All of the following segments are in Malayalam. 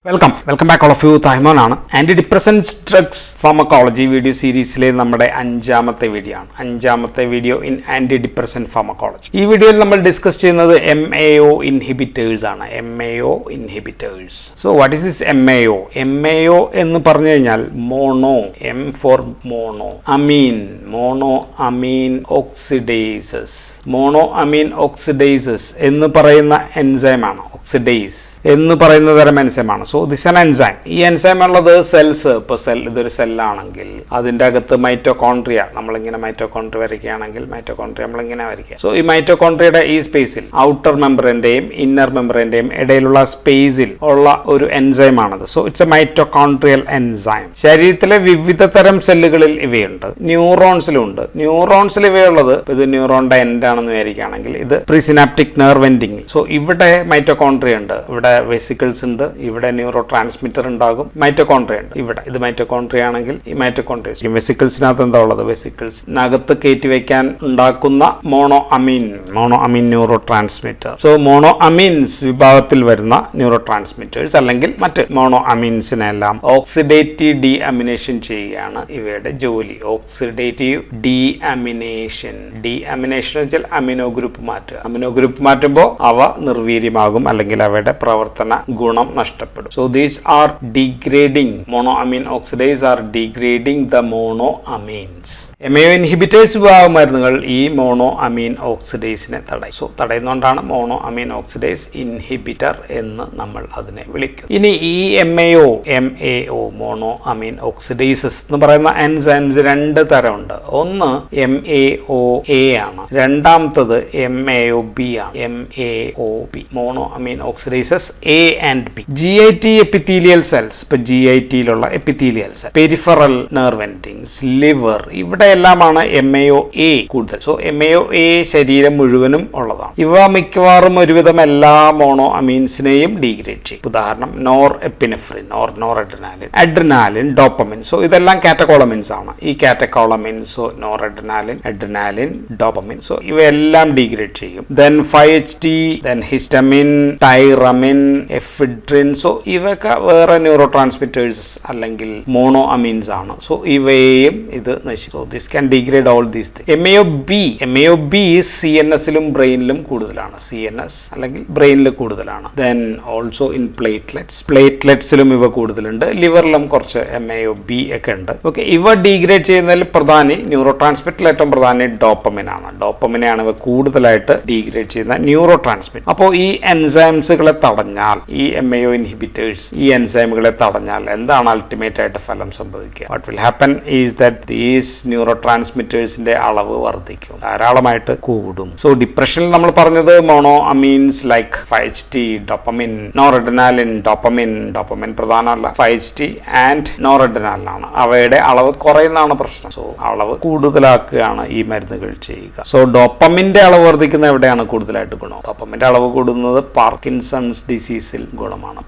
Welcome back all of you. Thaimon Antidepressant drugs pharmacology video series le nammade അഞ്ചാമത്തെ വീഡിയോ ആണ്. അഞ്ചാമത്തെ വീഡിയോ in antidepressant pharmacology. ഈ വീഡിയോയിൽ നമ്മൾ ഡിസ്കസ് ചെയ്യുന്നത് MAO inhibitors ആണ്. MAO inhibitors. So what is this MAO? MAO എന്ന് പറഞ്ഞു കഴിഞ്ഞാൽ mono, M for mono, monoamine oxidases. Monoamine oxidases എന്ന് പറയുന്ന എൻസൈം ആണ്. Oxidase എന്ന് പറയുന്ന തരം എൻസൈം ആണ്. So this an enzyme. ഈ എൻസൈം ഉള്ളത് സെൽസ്. ഇപ്പോൾ ഇതൊരു സെല്ലാണെങ്കിൽ അതിൻ്റെ അകത്ത് മൈറ്റോകോൺട്രിയ, നമ്മളിങ്ങനെ മൈറ്റോകോൺട്രിയ വരയ്ക്കുകയാണെങ്കിൽ മൈറ്റോകോൺട്രിയ നമ്മളിങ്ങനെ വരയ്ക്കുക. സോ ഈ മൈറ്റോകോൺട്രിയയുടെ ഈ സ്പേസിൽ ഔട്ടർ മെമ്പറിന്റെയും ഇന്നർ മെമ്പറിന്റെയും ഇടയിലുള്ള സ്പേസിൽ ഉള്ള ഒരു എൻസൈം ആണത്. So it's A mitochondrial enzyme. ശരീരത്തിലെ വിവിധ തരം സെല്ലുകളിൽ ഇവയുണ്ട്. ന്യൂറോൺസിലുണ്ട്. ന്യൂറോൺസിൽ ഇവയുള്ളത്, ഇത് ന്യൂറോണിന്റെ എൻഡ് ആണെന്ന് വിചാരിക്കുകയാണെങ്കിൽ ഇത് പ്രീസിനാപ്റ്റിക് നെർവ് എൻഡിങ്. സോ ഇവിടെ മൈറ്റോകോൺട്രിയ ഉണ്ട്, ഇവിടെ വെസിക്കിൾസ് ഉണ്ട്, ഇവിടെ ന്യൂറോ ട്രാൻസ്മിറ്റർ ഉണ്ടാകും, മൈറ്റോകോൺട്രിയ ഉണ്ട്. ഇവിടെ ഇത് മൈറ്റോകോൺട്രിയ ആണെങ്കിൽ ഈ മൈറ്റോകോൺട്രിയ വെസിക്കിൾസിനകത്ത് എന്താ ഉള്ളത്? വെസിക്കിൾസിനകത്ത് കയറ്റി വെക്കാൻ ഉണ്ടാക്കുന്ന മോണോഅമീൻ ന്യൂറോ ട്രാൻസ്മിറ്റർ. സോ മോണോഅമീൻസ് വിഭാഗത്തിൽ വരുന്ന ന്യൂറോ ട്രാൻസ്മിറ്റേഴ്സ് അല്ലെങ്കിൽ മറ്റ് മോണോഅമീൻസിനെല്ലാം ഓക്സിഡേറ്റീവ് ഡീഅമിനേഷൻ ചെയ്യുകയാണ് ഇവയുടെ ജോലി. ഓക്സിഡേറ്റീവ് ഡീഅമിനേഷൻ വെച്ചാൽ അമിനോ ഗ്രൂപ്പ് മാറ്റുക. അമിനോ ഗ്രൂപ്പ് മാറ്റുമ്പോൾ അവ നിർവീര്യമാകും അല്ലെങ്കിൽ അവയുടെ പ്രവർത്തന ഗുണം നഷ്ടപ്പെടും. So these are degrading. Monoamine oxidase are degrading the monoamines. MAO inhibitors വിഭാഗം മരുന്നുകൾ ഈ മോണോ അമീൻ ഓക്സിഡേസിനെ തടയും. സോ തടയുന്നതുകൊണ്ടാണ് മോണോ അമീൻ ഓക്സിഡേസ് ഇൻഹിബിറ്റർ എന്ന് നമ്മൾ അതിനെ വിളിക്കും. ഇനി ഈ MAO മോണോ അമീൻ ഓക്സിഡേസസ് എന്ന് പറയുന്ന എൻസൈംസ് രണ്ട് തരമുണ്ട്. ഒന്ന് MAOA ആണ്, രണ്ടാമത്തത് MAOB ആണ്. MAOB monoamine oxidases A and B. GIT epithelial cells, ഇപ്പൊ GITയിലുള്ള epithelial cell, peripheral nerve endings, liver, ഇവിടെ എല്ലാമാണ് MAOA കൂടുതൽ. സോ MAOA ശരീരം മുഴുവനും ഉള്ളതാണ്. ഇവ മിക്കവാറും ഒരുവിധം എല്ലാ മോണോ അമീൻസിനെയും ഡീഗ്രേഡ് ചെയ്യും. ഉദാഹരണം norepinephrine, noradrenaline, dopamine. So ഇതെല്ലാം കാറ്റക്കോളമിൻസ് ആണ്. ഈ catecholamine, so noradrenaline, dopamine, so ഇവയെല്ലാം ഡീഗ്രേഡ് ചെയ്യും. Then 5-HT, then histamine, tyramine, ephedrine. So ഇവയൊക്കെ വേറെ ന്യൂറോ ട്രാൻസ്മിറ്റേഴ്സ് അല്ലെങ്കിൽ മോണോ അമീൻസ് ആണ്. സോ ഇവയെയും ഇത് നശിക്കും. This can degrade all these things. MAOB CNSലും ബ്രെയിനിലും കൂടുതലാണ്. CNS അല്ലെങ്കിൽ ബ്രെയിനിൽ കൂടുതലാണ്. Then also in പ്ലേറ്റ്ലെറ്റ്സിലും ഇവ കൂടുതലുണ്ട്. ലിവറിലും കുറച്ച് MAOB ഒക്കെ ഉണ്ട്. ഓക്കെ, ഇവ ഡീഗ്രേഡ് ചെയ്യുന്നതിൽ പ്രധാനി ന്യൂറോ ട്രാൻസ്മിറ്ററിൽ ഏറ്റവും പ്രധാനി ഡോപ്പമിൻ ആണ്. ഡോപ്പമിനെയാണ് ഇവ കൂടുതലായിട്ട് ഡീഗ്രേഡ് ചെയ്യുന്ന ന്യൂറോ ട്രാൻസ്മിറ്റർ. അപ്പോൾ ഈ എൻസൈംസുകളെ തടഞ്ഞാൽ, ഈ MAO ഇൻഹിബിറ്റേഴ്സ് ഈ എൻസൈമുകളെ തടഞ്ഞാൽ എന്താണ് അൾട്ടിമേറ്റ് ആയിട്ട് ഫലം സംഭവിക്കുക? What will happen is that these ന്യൂറോ ട്രാൻസ്മിറ്റേഴ്സിന്റെ അളവ് വർദ്ധിക്കും, ധാരാളമായിട്ട് കൂടും. സോ ഡിപ്രഷനിൽ നമ്മൾ പറഞ്ഞത് monoamines like 5-HT, dopamine, noradrenaline, dopamine പ്രധാനമല്ല, 5-HT ആൻഡ് നോറഡ്രിനാലിനാണ്. അവയുടെ അളവ് കുറയുന്നതാണ് പ്രശ്നം. സോ അളവ് കൂടുതലാക്കുകയാണ് ഈ മരുന്നുകൾ ചെയ്യുക. സോ ഡോപ്പമിന്റെ അളവ് വർദ്ധിക്കുന്ന എവിടെയാണ് കൂടുതലായിട്ട് ഗുണം? ഡോപ്പമിന്റെ അളവ് കൂടുന്നത് പാർക്കിൻസൺസ് ഡിസീസിൽ ഗുണമാണ്.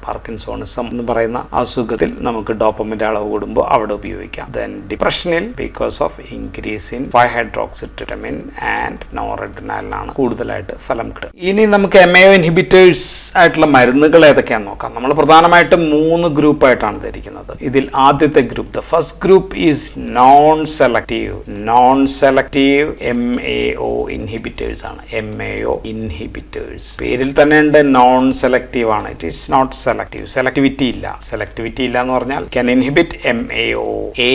പാർക്കിൻസോണിസം എന്ന് പറയുന്ന അസുഖത്തിൽ നമുക്ക് ഡോപ്പമിന്റെ അളവ് കൂടുമ്പോൾ അവിടെ ഉപയോഗിക്കാം. Then ഡിപ്രഷനിൽ because of increase in five hydroxytryptamine and noradrenaline ആണ് കൂടുതലായിട്ട് ഫലം കിട്ടുക. ഇനി നമുക്ക് MAO ഇൻഹിബിറ്റേഴ്സ് ആയിട്ടുള്ള മരുന്നുകൾ ഏതൊക്കെയാണെന്ന് നോക്കാം. നമ്മൾ പ്രധാനമായിട്ടും 3 ഗ്രൂപ്പായിട്ടാണ് ധരിക്കുന്നത്. ഇതിൽ ആദ്യത്തെ group, the first group is non selective MAO inhibitors ആണ്. MAO ഇൻഹിബിറ്റേഴ്സ് പേരിൽ തന്നെ ഉണ്ട്, നോൺ സെലക്റ്റീവ് ആണ്. It is not selective. Selectivity ഇല്ല എന്ന് പറഞ്ഞാൽ can inhibit MAOA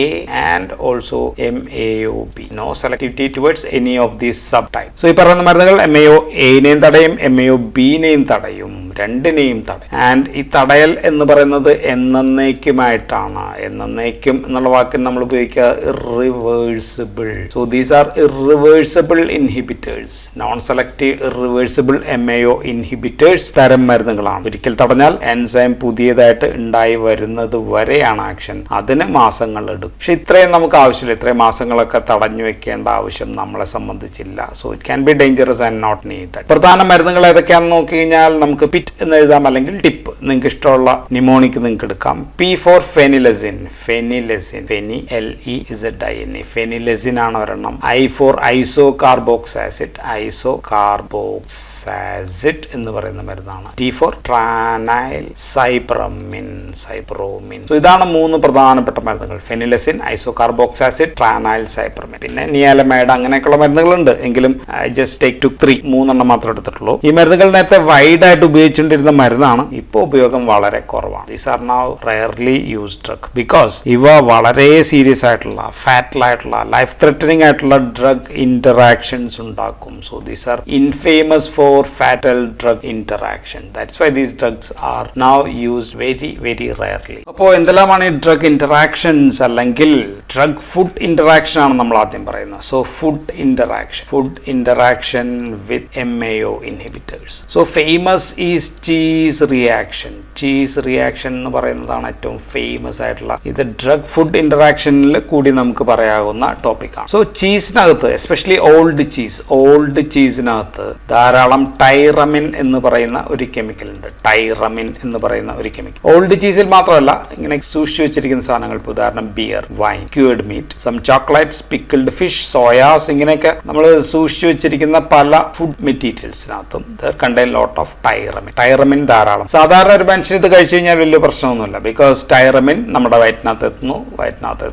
and also MAOB. No selectivity towards any of these subtypes. So ഈ പറയുന്ന മരുന്നുകൾ MAOA-നെയും തടയും, MAOB-നെയും തടയും, രണ്ടിനെയും തടയും. ആൻഡ് ഈ തടയൽ എന്ന് പറയുന്നത് എന്നേക്കുമായിട്ടാണ്. എന്നേക്കും എന്നുള്ള വാക്കിന് നമ്മൾ ഉപയോഗിക്കുക irreversible. So these R irreversible inhibitors. Non selective irreversible MAO inhibitors തരം മരുന്നുകളാണ്. ഒരിക്കൽ തടഞ്ഞാൽ എൻസൈം പുതിയതായിട്ട് ഉണ്ടായി വരുന്നത് വരെയാണ് ആക്ഷൻ. അതിന് മാസങ്ങൾ എടുക്കും. പക്ഷെ ഇത്രയും നമുക്ക് ആവശ്യമില്ല. ഇത്രയും മാസങ്ങളൊക്കെ തടഞ്ഞു വെക്കേണ്ട ആവശ്യം നമ്മളെ സംബന്ധിച്ചില്ല. So it can be dangerous and not needed. പ്രധാന മരുന്നുകൾ ഏതൊക്കെയാണെന്ന് നോക്കി കഴിഞ്ഞാൽ നമുക്ക് പിറ്റ് എന്ന് എഴുതാം അല്ലെങ്കിൽ ടിപ്പ്. നിങ്ങൾക്ക് ഇഷ്ടമുള്ള നിമോണിക് നിങ്ങൾക്ക് എടുക്കാം. P for phenelezine, phenelezine, phenelezine ആണ് ഒരെണ്ണം. I for isocarboxacid എന്ന് പറയുന്ന മരുന്നാണ്. T for tranylcypromine. So ഇതാണ് 3 പ്രധാനപ്പെട്ട മരുന്നുകൾ: phenelezine, isocarboxacid, tranylcypromine. പിന്നെ നിയാലമൈഡ് അങ്ങനെയൊക്കെയുള്ള മരുന്നുകളുണ്ട്, എങ്കിലും ജസ്റ്റ് ടേക്ക് ടു 3 എണ്ണം മാത്രം എടുത്തിട്ടുള്ളൂ. ഈ മരുന്നുകൾ നേരത്തെ വൈഡ് ആയിട്ട് ഉപയോഗിച്ചുകൊണ്ടിരുന്ന മരുന്നാണ്, ഇപ്പോൾ ഉപയോഗം വളരെ കുറവാണ്. These are now rarely used drug because ഇവ വളരെ സീരിയസ് ആയിട്ടുള്ള, ഫാറ്റൽ ആയിട്ടുള്ള, ലൈഫ് ത്രെറ്റനിങ് ആയിട്ടുള്ള ഡ്രഗ് ഇന്ററാക്ഷൻസ് ഉണ്ടാക്കും. So these are infamous for fatal drug interaction. That's why these drugs are now used very very rarely. അപ്പോൾ എന്തെല്ലാമാണ് ഈ ഡ്രഗ് ഇന്ററാക്ഷൻസ് അല്ലെങ്കിൽ ഡ്രഗ് ഫുഡ് ഇന്ററാക്ഷൻ ആണ് നമ്മൾ ആദ്യം പറയുന്നത്. So food interaction with MAO inhibitors. So famous is cheese reaction എന്ന് പറയുന്നതാണ് ഏറ്റവും ഫേമസ് ആയിട്ടുള്ള. ഇത് ഡ്രഗ് ഫുഡ് ഇന്ററാക്ഷനിൽ കൂടി നമുക്ക് പറയാവുന്ന ടോപ്പിക്കാണ്. സോ ചീസിനകത്ത്, എസ്പെഷ്യലി ഓൾഡ് ചീസിനകത്ത് ധാരാളം ടൈറമിൻ എന്ന് പറയുന്ന ഒരു കെമിക്കൽ ഉണ്ട്. ഓൾഡ് ചീസിൽ മാത്രമല്ല, ഇങ്ങനെ സൂക്ഷിച്ചു വെച്ചിരിക്കുന്ന സാധനങ്ങൾ, ഉദാഹരണം beer, wine, cured meat, some chocolates, pickled fish, soyas, ഇങ്ങനെയൊക്കെ നമ്മൾ സൂക്ഷിച്ചു വെച്ചിരിക്കുന്ന പല ഫുഡ് മെറ്റീരിയൽസിനകത്തും കണ്ടെയ്ൻ ലോട്ട് ഓഫ് ടൈറമിൻ ധാരാളം. സാധാരണ ഒരു മനുഷ്യൻ ഇത് കഴിച്ചു കഴിഞ്ഞാൽ വലിയ പ്രശ്നമൊന്നുമില്ല, ബിക്കോസ് ടൈറമിൻ നമ്മുടെ വയറ്റിനകത്ത്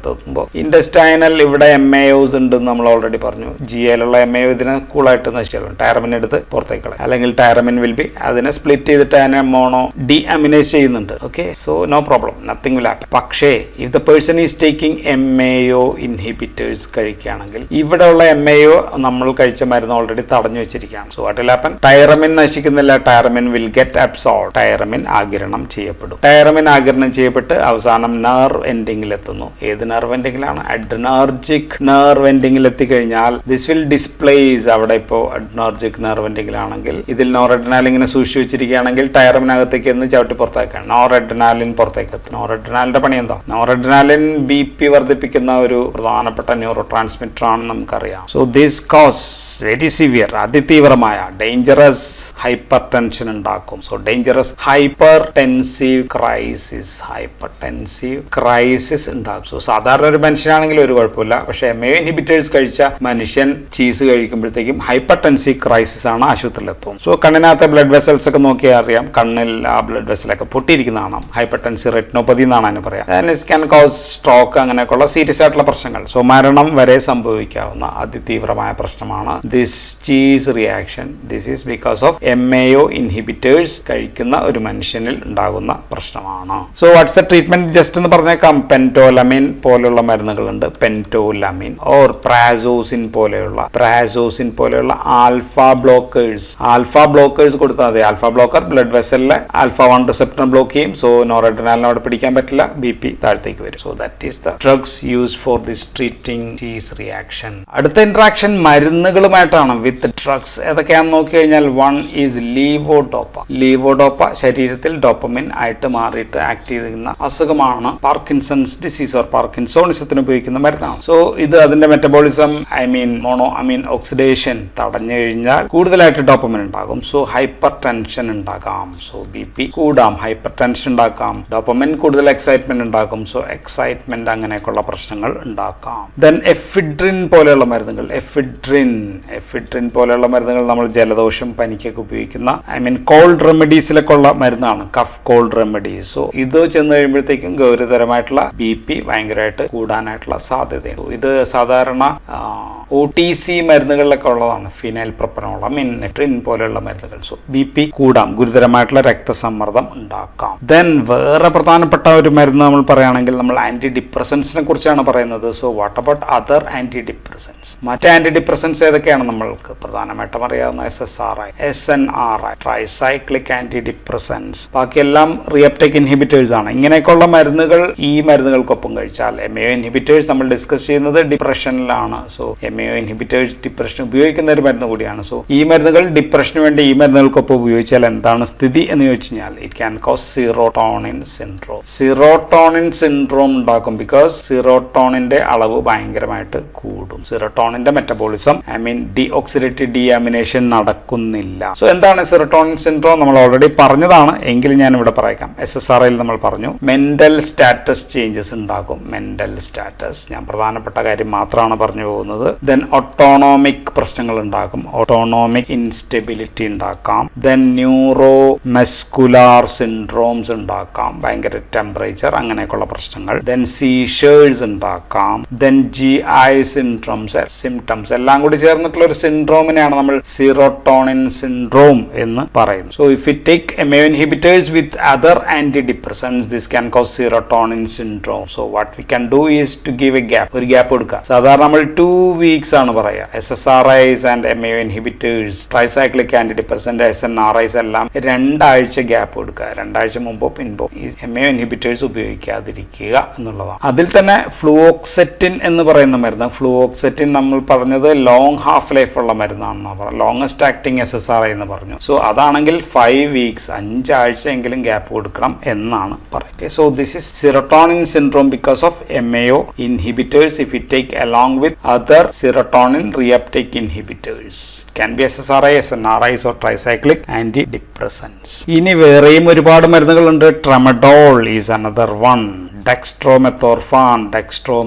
എത്തുമ്പോൾ ഇൻഡസ്റ്റൈനൽ ഇവിടെ MAOs ഉണ്ടെന്ന് നമ്മൾ ഓൾറെഡി പറഞ്ഞു. GAലുള്ള MAO ഇതിനെ കൂളായിട്ട് നശിച്ചാലും ടൈറമിൻ എടുത്ത് പുറത്തേക്ക് കളയും, അല്ലെങ്കിൽ ടൈറമിൻ വിൽ ബി അതിനെ സ്പ്ലിറ്റ് ചെയ്തിട്ട് അതിനെ മോണോ ഡീഅമിനേസ് ചെയ്യുന്നുണ്ട്. Okay, so no problem, nothing will happen. പക്ഷേ if the person is taking MAO inhibitors കഴിക്കുകയാണെങ്കിൽ ഇവിടെയുള്ള MAO നമ്മൾ കഴിച്ച മരുന്ന് ഓൾറെഡി തടഞ്ഞു വെച്ചിരിക്കുകയാണ്. So what will happen? Tyramine നശിക്കുന്നില്ല, tyramine will get absorb, tyramine ആഗിരണം ചെയ്യപ്പെടും. ടൈറമിൻ ആഗിരണം ചെയ്യപ്പെട്ട് അവസാനം നെർവ് എൻഡിങ്ങിൽ എത്തുന്നു. ഏത് നെർവ് എൻഡിങ്ങിലാണ്? അഡ്രിനർജിക് നെർവ് എൻഡിങ്ങിൽ എത്തിക്കഴിഞ്ഞാൽ ദിസ് വിൽ ഡിസ്പ്ലേസ്. അവിടെ ഇപ്പോൾ അഡ്രിനർജിക് നെർവ് എൻഡിങ്ങിലാണെങ്കിൽ ഇതിൽ നോറഡ്രിനാലിൻ ഇങ്ങനെ സൂക്ഷിച്ചു വെച്ചിരിക്കുകയാണെങ്കിൽ ടൈറമിനകത്തേക്ക് എന്ന് ചവിട്ടി പുറത്തേക്കാണ്. നോറഡ്രിനാലിൻ പുറത്തേക്ക് എത്തും. നോറഡ്രിനാലിന്റെ പണി എന്താ? നോറഡ്രിനാലിൻ BP വർദ്ധിപ്പിക്കുന്ന ഒരു പ്രധാനപ്പെട്ട ന്യൂറോ ട്രാൻസ്മിറ്റർ ആണ്, നമുക്കറിയാം. So this cause very severe, അതിതീവ്രമായ ഡേഞ്ചറസ് ഹൈപ്പർ ടെൻഷൻ ഉണ്ടാക്കും. സോ ഡേഞ്ചറസ് ഹൈപ്പർടെൻസീവ് ക്രൈസിസ് ഉണ്ടാകും. സോ സാധാരണ ഒരു മനുഷ്യനാണെങ്കിൽ ഒരു കുഴപ്പമില്ല, പക്ഷേ MAO ഇൻഹിബിറ്റേഴ്സ് കഴിച്ച മനുഷ്യൻ ചീസ് കഴിക്കുമ്പോഴത്തേക്കും ഹൈപ്പർടെൻസീവ് ക്രൈസിസ് ആണ്, ആശുപത്രിയിലെത്തും. സോ കണ്ണിനകത്തെ ബ്ലഡ് വെസൽസ് ഒക്കെ നോക്കിയാൽ അറിയാം, കണ്ണിൽ ആ ബ്ലഡ് വെസലൊക്കെ പൊട്ടിയിരിക്കുന്നതാണ്. ഹൈപ്പർടെൻസീവ് റെറ്റിനോപ്പതി എന്നാണ് അതിന് പറയാം. ക്യാൻ കോസ് സ്ട്രോക്ക്, അങ്ങനെയൊക്കെയുള്ള സീരിയസ് ആയിട്ടുള്ള പ്രശ്നങ്ങൾ. സോ മരണം വരെ സംഭവിക്കാവുന്ന അതിതീവ്രമായ പ്രശ്നമാണ് this cheese reaction. This is because of MAO inhibitors കഴിക്കുന്ന ഒരു മനുഷ്യനിൽ ഉണ്ടാകുന്ന പ്രശ്നമാണ്. So what's the treatment? Just എന്ന് പറഞ്ഞേക്കാം, പെൻറ്റോലമിൻ പോലെയുള്ള മരുന്നുകളുണ്ട്. പെൻറ്റോലമിൻ ഓർ പ്രാസോസിൻ പോലെയുള്ള ആൽഫ ബ്ലോക്കേഴ്സ് കൊടുത്താൽ മതി. ആൽഫ ബ്ലോക്കർ ബ്ലഡ് വെസലിലെ alpha-1 റിസപ്റ്റർ ബ്ലോക്ക് ചെയ്യും. സോ നോറഡ്രിനാലിനെ അവിടെ പിടിക്കാൻ പറ്റില്ല, BP താഴത്തേക്ക് വരും. So that is the drugs used for this treating cheese reaction. അടുത്ത ഇന്ററാക്ഷൻ മരുന്നുകളുമായിട്ടാണ് വിത്ത് ഡ്രഗ്സ്. ഏതൊക്കെയാണെന്ന് നോക്കി കഴിഞ്ഞാൽ, 1 ഈസ് ലീവോഡോപ്പ ശരീരത്തിൽ ഡോപ്പമിൻ ആയിട്ട് മാറിയിട്ട് ആക്ട് ചെയ്യുന്ന അസുഖമാണ് പാർക്കിൻസൺസ് ഡിസീസ് ഓർ പാർക്കിൻസോണിസത്തിന് ഉപയോഗിക്കുന്ന മരുന്നാണ്. സോ ഇത് അതിന്റെ മെറ്റബോളിസം മോണോ അമീൻ ഓക്സിഡേഷൻ തടഞ്ഞു കഴിഞ്ഞാൽ കൂടുതലായിട്ട് ഡോപ്പമിൻ ഉണ്ടാകും. സോ ഹൈപ്പർ ടെൻഷൻ ഉണ്ടാക്കാം. സോ BP കൂടാം, ഹൈപ്പർ ടെൻഷൻ ഉണ്ടാക്കാം. ഡോപ്പമിൻ കൂടുതൽ എക്സൈറ്റ്മെന്റ് ഉണ്ടാക്കും. സോ എക്സൈറ്റ്മെന്റ് അങ്ങനെയൊക്കെയുള്ള പ്രശ്നങ്ങൾ ഉണ്ടാക്കാം. ദെൻ എഫിഡ്രിൻ പോലെയുള്ള മരുന്നുകൾ നമ്മൾ ജലദോഷം, പനിക്കൊക്കെ ഉപയോഗിക്കുന്ന കോൾഡ് റെമഡീസിലൊക്കെ ഉള്ള മരുന്നാണ്, കഫ് കോൾഡ് റെമഡീസ്. സോ ഇത് ചെന്ന് കഴിയുമ്പോഴത്തേക്കും ഗൗരവതരമായിട്ടുള്ള BP ഭയങ്കരമായിട്ട് കൂടാനായിട്ടുള്ള സാധ്യതയുണ്ട്. ഇത് സാധാരണ OTC മരുന്നുകളിലൊക്കെ ഉള്ളതാണ്, ഫിനൈൽ പ്രൊപ്പനോൾ, നെഫ്രിൻ പോലെയുള്ള മരുന്നുകൾ. സോ BP കൂടാം, ഗുരുതരമായിട്ടുള്ള രക്തസമ്മർദ്ദം ഉണ്ടാക്കാം. ദെൻ വേറെ പ്രധാനപ്പെട്ട ഒരു മരുന്ന് നമ്മൾ പറയുകയാണെങ്കിൽ നമ്മൾ ആന്റി ഡിപ്രസൻസിനെ കുറിച്ചാണ് പറയുന്നത്. So what about other anti depressants? മറ്റേ ആന്റി ഡിപ്രസൻസ് ഏതൊക്കെയാണ് നമ്മൾക്ക് പ്രധാനമായിട്ടും അറിയാവുന്ന? SNRI, tricyclic anti depressants. ബാക്കിയെല്ലാം റിയപ്റ്റേക്ക് ഇൻഹിബിറ്റേഴ്സ് ആണ്. ഇങ്ങനെയൊക്കെയുള്ള മരുന്നുകൾ ഈ മരുന്നുകൾക്കൊപ്പം കഴിച്ചാൽ, MAO ഇൻഹിബിറ്റേഴ്സ് നമ്മൾ ഡിസ്കസ് ചെയ്യുന്നത് ഡിപ്രഷനിലാണ്. സോ MAO ഇൻഹിബിറ്റേഴ്സ് ഡിപ്രഷൻ ഉപയോഗിക്കുന്ന ഒരു മരുന്ന് കൂടിയാണ്. സോ ഈ മരുന്നുകൾ ഡിപ്രഷന് വേണ്ടി ഈ മരുന്നുകൾക്കൊപ്പം ഉപയോഗിച്ചാൽ എന്താണ് സ്ഥിതി എന്ന് ചോദിച്ചു കഴിഞ്ഞാൽ, it can cos serotonin syndrome ഉണ്ടാക്കും. ബിക്കോസ് സീറോട്ടോണിന്റെ അളവ് ഭയങ്കരമായിട്ട് കൂടും. സീറോട്ടോണിന്റെ മെറ്റബോളിസം ഡീഓക്സിഡേറ്റീവ് ഡീഅമിനേഷൻ നടക്കുന്നില്ല. സോ എന്താണ് സീറോട്ടോണിൻ സിൻഡ്രോം? നമ്മൾ ഓൾറെഡി പറഞ്ഞതാണ്. എങ്കിലും ഞാൻ ഇവിടെ പറയാം. SSRIയിൽ നമ്മൾ പറഞ്ഞു മെന്റൽ സ്റ്റാറ്റസ് ചേഞ്ചസ് ഉണ്ടാകും. മെന്റൽ സ്റ്റാറ്റസ് ഞാൻ പ്രധാനപ്പെട്ട കാര്യം മാത്രമാണ് പറഞ്ഞു പോകുന്നത്. ദെൻ ഓട്ടോണോമിക് പ്രശ്നങ്ങൾ ഉണ്ടാകും. ഓട്ടോണോമിക് ഇൻസ്റ്റെബിലിറ്റി ഉണ്ടാക്കാം. ദെൻ ന്യൂറോ മസ്കുലാർ സിൻഡ്രോംസ് ഉണ്ടാക്കാം, ഭയങ്കര ടെമ്പറേച്ചർ അങ്ങനെയൊക്കെയുള്ള പ്രശ്നങ്ങൾ. ദെൻ സീഷേഴ്സ് ഉണ്ടാക്കാം. ദെൻ GI സിംറ്റംസ് എല്ലാം കൂടി ചേർന്നിട്ടുള്ള ഒരു സിൻഡ്രോമിനെയാണ് നമ്മൾ സീറോട്ടോണിൻ സിൻഡ്രോം എന്ന് പറയും. So if you take MAO inhibitors with other antidepressants, this can cause serotonin syndrome. So what we can do is to give a gap. ഒരു ഗ്യാപ്പ് കൊടുക്കുക. സാധാരണ നമ്മൾ 2 weeks ആണ് പറയുക. SSRIs and MAO inhibitors, tricyclic antidepressant, SNRIs എല്ലാം 2 ആഴ്ച ഗ്യാപ്പ് കൊടുക്കുക. 2 ആഴ്ച മുമ്പോ പിൻപോ ഈ MAO inhibitors ഉപയോഗിക്കാതിരിക്കുക എന്നുള്ളതാണ്. അതിൽ തന്നെ ഫ്ലൂഓക്സെറ്റിൻ എന്ന് പറയുന്ന മരുന്ന്, ഫ്ലൂഓക്സെറ്റിൻ നമ്മൾ പറഞ്ഞത് ലോങ് ഹാഫ് ലൈഫ് ഉള്ള മരുന്നാണെന്ന് പറഞ്ഞു, ലോങ്ങസ്റ്റ് ആക്ടിങ് SSRI എന്ന് പറഞ്ഞു. സോ അതാണെങ്കിൽ 5 weeks 5 ആഴ്ചയെങ്കിലും ഗ്യാപ്പ് കൊടുക്കണം എന്നാണ് പറയുന്നത്. So this is serotonin syndrome because of MAO inhibitors if you take along with other serotonin reuptake inhibitors. Can be SSRI, SNRIs or tricyclic antidepressants. ഇനി വേറെയും ഒരുപാട് മരുന്നുകളുണ്ട്. Tramadol is another one. Dextromethorphan.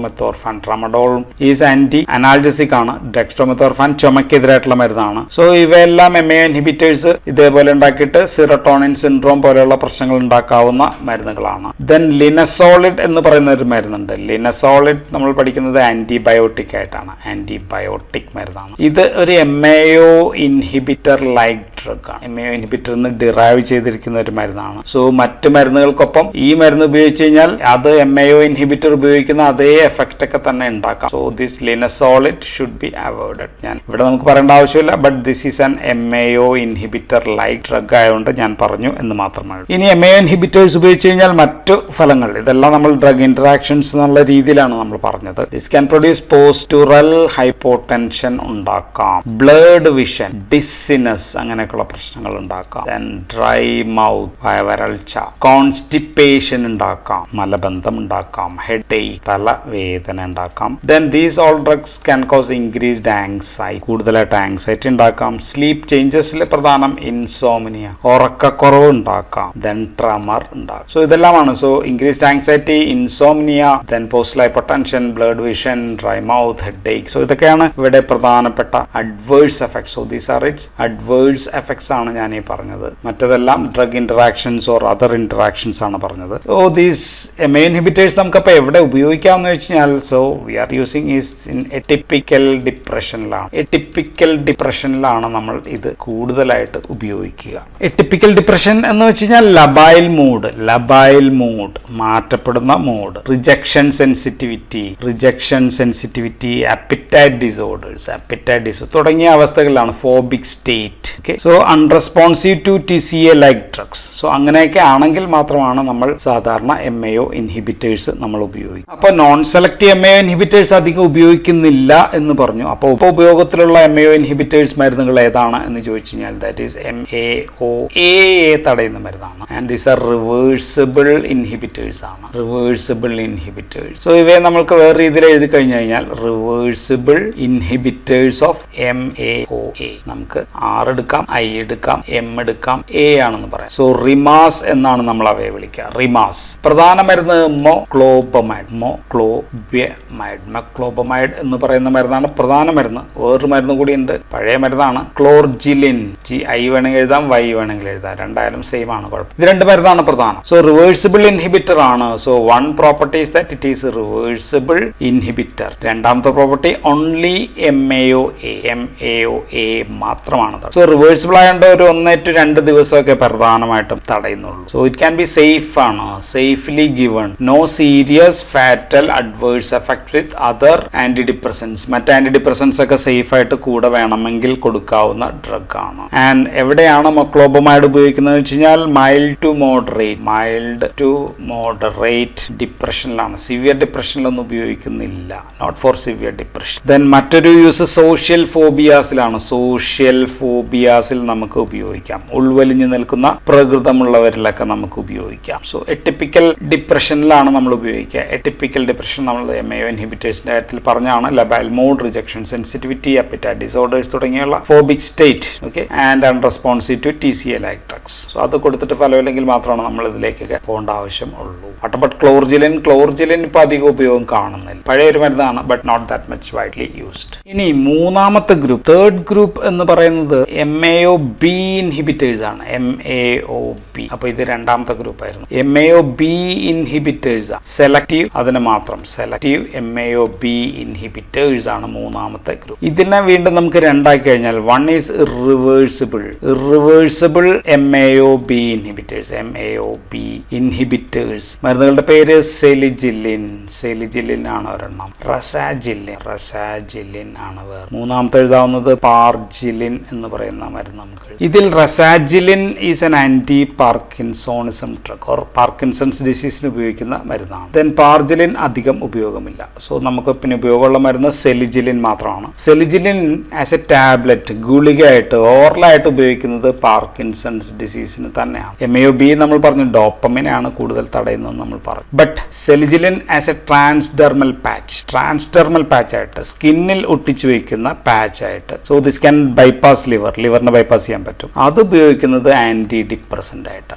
Tramadol is anti analgesic ആണ്. ഡെക്സ്ട്രോമെത്തോർഫാൻ ചുമക്കെതിരായിട്ടുള്ള മരുന്നാണ്. സോ ഇവയെല്ലാം MAO ഇൻഹിബിറ്റേഴ്സ് ഇതേപോലെ ഉണ്ടാക്കിയിട്ട് സിറോട്ടോണിൻ സിൻഡ്രോം പോലെയുള്ള പ്രശ്നങ്ങൾ ഉണ്ടാക്കാവുന്ന മരുന്നുകളാണ്. ദെൻ ലിനസോളിഡ് എന്ന് പറയുന്ന ഒരു മരുന്നുണ്ട്. ലിനസോളിഡ് നമ്മൾ പഠിക്കുന്നത് ആന്റിബയോട്ടിക് ആയിട്ടാണ്, ആന്റിബയോട്ടിക് മരുന്നാണ്. ഇത് ഒരു MAO ഇൻഹിബിറ്റർ ലൈക്ക് ഡ്രഗ് ആണ്. MAO ഇൻഹിബിറ്റർ നിന്ന് ഡിറൈവ് ചെയ്തിരിക്കുന്ന ഒരു മരുന്നാണ്. സോ മറ്റു മരുന്നുകൾക്കൊപ്പം ഈ മരുന്ന് ഉപയോഗിച്ച് കഴിഞ്ഞാൽ അത് MAO ഇൻഹിബിറ്റർ ഉപയോഗിക്കുന്ന അതേ എഫക്റ്റ് ഒക്കെ തന്നെ ഉണ്ടാക്കാം. So this linezolid should be avoided. ഞാൻ ഇവിടെ നമുക്ക് പറയേണ്ട ആവശ്യമില്ല, but this is an MAO inhibitor like drug ആയതുകൊണ്ട് ഞാൻ പറഞ്ഞു എന്ന് മാത്രമാണ്. ഇനി MAO ഇൻഹിബിറ്റേഴ്സ് ഉപയോഗിച്ച് കഴിഞ്ഞാൽ മറ്റു ഫലങ്ങൾ, ഇതെല്ലാം നമ്മൾ ഡ്രഗ് ഇന്ററാക്ഷൻസ് എന്നുള്ള രീതിയിലാണ് നമ്മൾ പറഞ്ഞത്. ദിസ് ക്യാൻ പ്രൊഡ്യൂസ് പോസ്റ്റുറൽ ഹൈപ്പോടെൻഷൻ ഉണ്ടാക്കാം, ബ്ലഡ് വിഷൻ, ഡിസിനസ് അങ്ങനെയൊക്കെയുള്ള പ്രശ്നങ്ങൾ ഉണ്ടാക്കാം. ദെൻ ഡ്രൈ മൗത്ത്, വരൾച്ച, കോൺസ്റ്റിപ്പേഷൻ ഉണ്ടാക്കാം, മലബന്ധം ഉണ്ടാക്കാം, ഹെഡേക്ക് തലവേദന ഉണ്ടാക്കാം. Then these all drugs can cos increased anxiety, കൂടുതലായിട്ട് ആങ്സൈറ്റി ഉണ്ടാക്കാം. സ്ലീപ്പ് ചേഞ്ചസിൽ പ്രധാനം ഇൻസോമിനിയ, ഉറക്കക്കുറവ് ഉണ്ടാക്കാം. ദെൻ ട്രമർ ഉണ്ടാക്കാം. സോ ഇതെല്ലാമാണ്. So increased anxiety, insomnia, then postal hypertension, blood vision, dry mouth, headache. So ഇതൊക്കെയാണ് ഇവിടെ പ്രധാനപ്പെട്ട adverse effects. So these R it's adverse effects ആണ് ഞാൻ ഈ പറഞ്ഞത്. മറ്റതെല്ലാം drug interactions or other interactions ആണ് പറഞ്ഞത്. സോ ദീസ് MAO inhibitors നമുക്കപ്പോൾ എവിടെ ഉപയോഗിക്കാമെന്ന് വെച്ച് കഴിഞ്ഞാൽ, so we are using is in atypical ഡിപ്രഷനിലാണ്. എറ്റിപ്പിക്കൽ ഡിപ്രഷനിലാണ് നമ്മൾ ഇത് കൂടുതലായിട്ട് ഉപയോഗിക്കുക. എറ്റിപ്പിക്കൽ ഡിപ്രഷൻ എന്ന് വെച്ച് കഴിഞ്ഞാൽ ലബൈൽ മൂഡ്, മാറ്റപ്പെടുന്ന mood, rejection sensitivity, appetite disorders തുടങ്ങിയ അവസ്ഥകളിലാണ്. Phobic state. Okay. So unresponsive to TCA like drugs. So അങ്ങനെയൊക്കെ ആണെങ്കിൽ മാത്രമാണ് നമ്മൾ സാധാരണ MAO ഇൻഹിബിറ്റേഴ്സ് നമ്മൾ ഉപയോഗിക്കും. അപ്പോൾ നോൺ സെലക്റ്റീവ് MAO ഇൻഹിബിറ്റേഴ്സ് അധികം ഉപയോഗിക്കുന്നില്ല എന്ന് പറഞ്ഞു. അപ്പോൾ ഉപയോഗത്തിലുള്ള MAO ഇൻഹിബിറ്റേഴ്സ് മരുന്നുകൾ ഏതാണ് എന്ന് ചോദിച്ചു കഴിഞ്ഞാൽ ദാറ്റ് ഈസ് MAO തടയുന്ന മരുന്നാണ്. And these are reversible inhibitors ആണ്. സോ ഇവയെ നമ്മൾക്ക് വേറെ രീതിയിൽ എഴുതി കഴിഞ്ഞു കഴിഞ്ഞാൽ റിവേഴ്സിബിൾ ഇൻഹിബിറ്റേഴ്സ് ഓഫ് MAOA. നമുക്ക് R എടുക്കാം, I എടുക്കാം, M എടുക്കാം, A ആണെന്ന് പറയാം. സോ റിമാസ് എന്നാണ് നമ്മൾ അവയെ വിളിക്കുക. റിമാസ്. പ്രധാന മരുന്ന് മൊക്ലോബമൈഡ് എന്ന് പറയുന്ന മരുന്നാണ് പ്രധാന മരുന്ന്. വേറൊരു മരുന്ന് കൂടി ഉണ്ട്, പഴയ മരുന്നാണ്, ക്ലോർജിലിൻ. I വേണമെങ്കിൽ എഴുതാം, Y വേണമെങ്കിൽ എഴുതാം, രണ്ടായാലും സെയിം ആണ്, കുഴപ്പം. ഇത് 2 മരുന്നാണ് പ്രധാനം. സോ റിവേഴ്സിബിൾ ഇൻഹിബിറ്റർ ആണ്. So one property is that it is reversible inhibitor. രണ്ടാമത്തെ പ്രോപ്പർട്ടി ഓൺലി MAOA മാത്രമാണ്. സോ റിവേഴ്സിബിൾ ആയതുകൊണ്ട് ഒരു 1 to 2 ദിവസമൊക്കെ പ്രധാനമായിട്ടും തടയുന്നുള്ളൂ. So it can be safe ആണ്, safely given, no serious fatal adverse effect with other antidepressants. മറ്റ് ആന്റിഡിപ്രസൻസ് ഒക്കെ സേഫ് ആയിട്ട് കൂടെ വേണമെങ്കിൽ കൊടുക്കാവുന്ന ഡ്രഗ് ആണ്. ആൻഡ് എവിടെയാണ് മൊക്ലോബമൈഡ് ഉപയോഗിക്കുന്നത് വെച്ച് കഴിഞ്ഞാൽ മൈൽഡ് ടു മോഡറേറ്റ് ഡിപ്രഷനിലാണ്. സിവിയർ ഡിപ്രഷനിലൊന്നും ഉപയോഗിക്കുന്നില്ല, not for severe depression. Then മറ്റൊരു യൂസ് സോഷ്യൽ ഫോബിയാസിലാണ്. കേസിൽ നമുക്ക് ഉപയോഗിക്കാം. ഉൾവലിഞ്ഞു നിൽക്കുന്ന പ്രകൃതമുള്ളവരിലൊക്കെ നമുക്ക് ഉപയോഗിക്കാം. സോ എറ്റിപ്പിക്കൽ ഡിപ്രഷനിലാണ് നമ്മൾ ഉപയോഗിക്കുക. എറ്റിപ്പിക്കൽ ഡിപ്രഷൻ നമ്മൾ MAO ഇൻഹിബിറ്റേഴ്സിന്റെ കാര്യത്തിൽ പറഞ്ഞാണ്. Labile mood, rejection sensitivity, appetite disorders തുടങ്ങിയുള്ള phobic state, okay, and unresponsive to TCA like drugs. So അത് കൊടുത്തിട്ട് ഫലമില്ലെങ്കിൽ മാത്രമാണ് നമ്മൾ ഇതിലേക്കൊക്കെ പോകേണ്ട ആവശ്യം ഉള്ളൂ. ബട്ട് ക്ലോർജിലിൻ ഇപ്പൊ അധികം ഉപയോഗം കാണുന്നില്ല. പഴയൊരു മരുന്നാണ്, but not that much widely used. ഇനി മൂന്നാമത്തെ ഗ്രൂപ്പ്, തേർഡ് ഗ്രൂപ്പ് എന്ന് പറയുന്നത് MAO-B ഇൻഹിബിറ്റേഴ്സ് ആണ്. MAO-B. അപ്പൊ ഇത് രണ്ടാമത്തെ ഗ്രൂപ്പ് ആയിരുന്നു. MAO-B ഇൻഹിബിറ്റേഴ്സ് ആണ്. സെലക്റ്റീവ്, അതിന് മാത്രം സെലക്റ്റീവ് MAO-B ഇൻഹിബിറ്റേഴ്സ് ആണ് മൂന്നാമത്തെ ഗ്രൂപ്പ്. ഇതിനെ വീണ്ടും നമുക്ക് രണ്ടാക്കി കഴിഞ്ഞാൽ one is irreversible MAO-B inhibitors. MAO-B inhibitors മരുന്നുകളുടെ പേര് സെലിജിലിൻ ആണ് ഒരെണ്ണം, റസാജിലിൻ ആണ് വേറെ. മൂന്നാമത്തെ എഴുതാവുന്നത് പാർജിലിൻ എന്ന് പറയുന്ന മരുന്ന് നമുക്ക്. ഇതിൽ rasagiline is an anti parkinsonism drug or Parkinson's ഡിസീസിന് ഉപയോഗിക്കുന്ന മരുന്നാണ്. ദെൻ പാർജിലിൻ അധികം ഉപയോഗമില്ല. സോ നമുക്ക് പിന്നെ ഉപയോഗമുള്ള മരുന്ന് സെലിജിലിൻ മാത്രമാണ്. സെലിജിലിൻ ആസ് എ ടാബ്ലറ്റ്, ഗുളികയായിട്ട് ഓറലായിട്ട് ഉപയോഗിക്കുന്നത് പാർക്കിൻസൺസ് ഡിസീസിന് തന്നെയാണ്. MAO-B നമ്മൾ പറഞ്ഞു ഡോപ്പമിനാണ് കൂടുതൽ തടയുന്നത് നമ്മൾ പറഞ്ഞു. But selegiline as a transdermal patch ആയിട്ട്, സ്കിന്നിൽ ഒട്ടിച്ചു വയ്ക്കുന്ന പാച്ച് ആയിട്ട്. സോ ദിസ് ക്യാൻ ബൈപ്പാസ് ലിവറിനെ ബൈപ്പാസ് ചെയ്യാൻ പറ്റും. അത് ഉപയോഗിക്കുന്നത് ആന്റി ഡിപ്രസന്റ് ആയിട്ട്.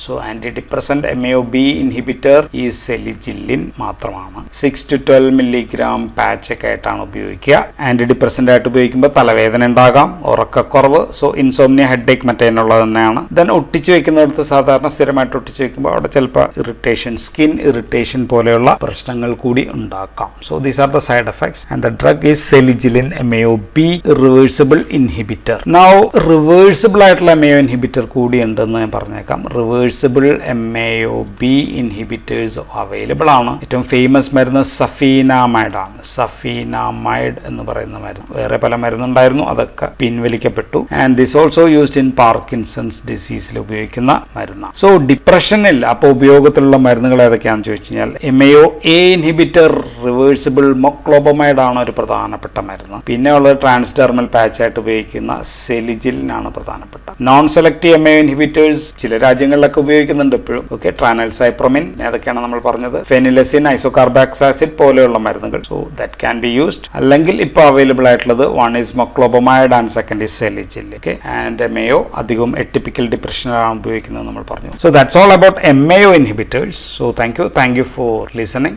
So antidepressant MAO-B inhibitor ഈ സെലിജിലിൻ മാത്രമാണ്. 6 to 12 milligram പാച്ച് ഒക്കെ ആയിട്ടാണ് ഉപയോഗിക്കുക. ആന്റി ഡിപ്രസന്റ് ആയിട്ട് ഉപയോഗിക്കുമ്പോൾ തലവേദന ഉണ്ടാകാം, ഉറക്കക്കുറവ്, സോ ഇൻസോംനിയ, ഹെഡേക്ക് മറ്റേനുള്ളത് തന്നെയാണ്. ദെൻ ഒട്ടിച്ചു വെക്കുന്നിടത്ത് സാധാരണ സ്ഥിരമായിട്ട് ഒട്ടിച്ചു വെക്കുമ്പോൾ അവിടെ ചിലപ്പോൾ ഇറിറ്റേഷൻ, സ്കിൻ ഇറിറ്റേഷൻ പോലെയുള്ള പ്രശ്നങ്ങൾ കൂടി ഉണ്ടാക്കാം. So these are the side effects and the drug is selegiline MAO-B reversible inhibitor. Now reversible ആയിട്ടുള്ള MAO ഇൻഹിബിറ്റർ കൂടി ഉണ്ടെന്ന് ഞാൻ പറഞ്ഞേക്കാം. റിവേഴ്സിബിൾ MAO-B ഇൻഹിബിറ്റേഴ്സ് അവൈലബിൾ ആണ്. ഏറ്റവും ഫേമസ് മരുന്ന് സഫീനാമൈഡ് ആണ്. സഫീനാമൈഡ് എന്ന് പറയുന്ന മരുന്ന്. വേറെ പല മരുന്നുണ്ടായിരുന്നു, അതൊക്കെ പിൻവലിക്കപ്പെട്ടു. And this also used in Parkinson's ഡിസീസിൽ ഉപയോഗിക്കുന്ന മരുന്നാണ്. സോ ഡിപ്രഷനിൽ അപ്പോൾ ഉപയോഗത്തിലുള്ള മരുന്നുകൾ ഏതൊക്കെയാണെന്ന് ചോദിച്ചു കഴിഞ്ഞാൽ MAO-A ഇൻഹിബിറ്റർ, റിവേഴ്സിബിൾ മൊക്ലോബമൈഡ് ആണ് ഒരു പ്രധാനപ്പെട്ട മരുന്ന്. പിന്നെ ഉള്ളത് ട്രാൻസ്ഡെർമൽ പാച്ച് ആയിട്ട് ഉപയോഗിക്കുന്ന സെലിജിലിൻ ആണ് പ്രധാനപ്പെട്ട. നോൺ സെലക്റ്റീവ് MAO ഇൻഹിബിറ്റേഴ്സ് ചില രാജ്യങ്ങളിലൊക്കെ ഉപയോഗിക്കുന്നുണ്ട് ഇപ്പോഴും. ഓക്കെ, ട്രാനൽസൈപ്രമിൻ, ഏതൊക്കെയാണ് നമ്മൾ പറഞ്ഞത്, ഫെനിലെസിൻ, ഐസോകാർബാക്സാസിഡ് പോലെയുള്ള മരുന്നുകൾ. So that can be used. അല്ലെങ്കിൽ ഇപ്പോൾ അവൈലബിൾ ആയിട്ടുള്ളത് one is moclobemide and second is selegiline. Okay, and MAO അധികം എറ്റിപ്പിക്കൽ ഡിപ്രഷനാണ് ഉപയോഗിക്കുന്നത് നമ്മൾ പറഞ്ഞു. So that's all about MAO inhibitors. So thank you for listening.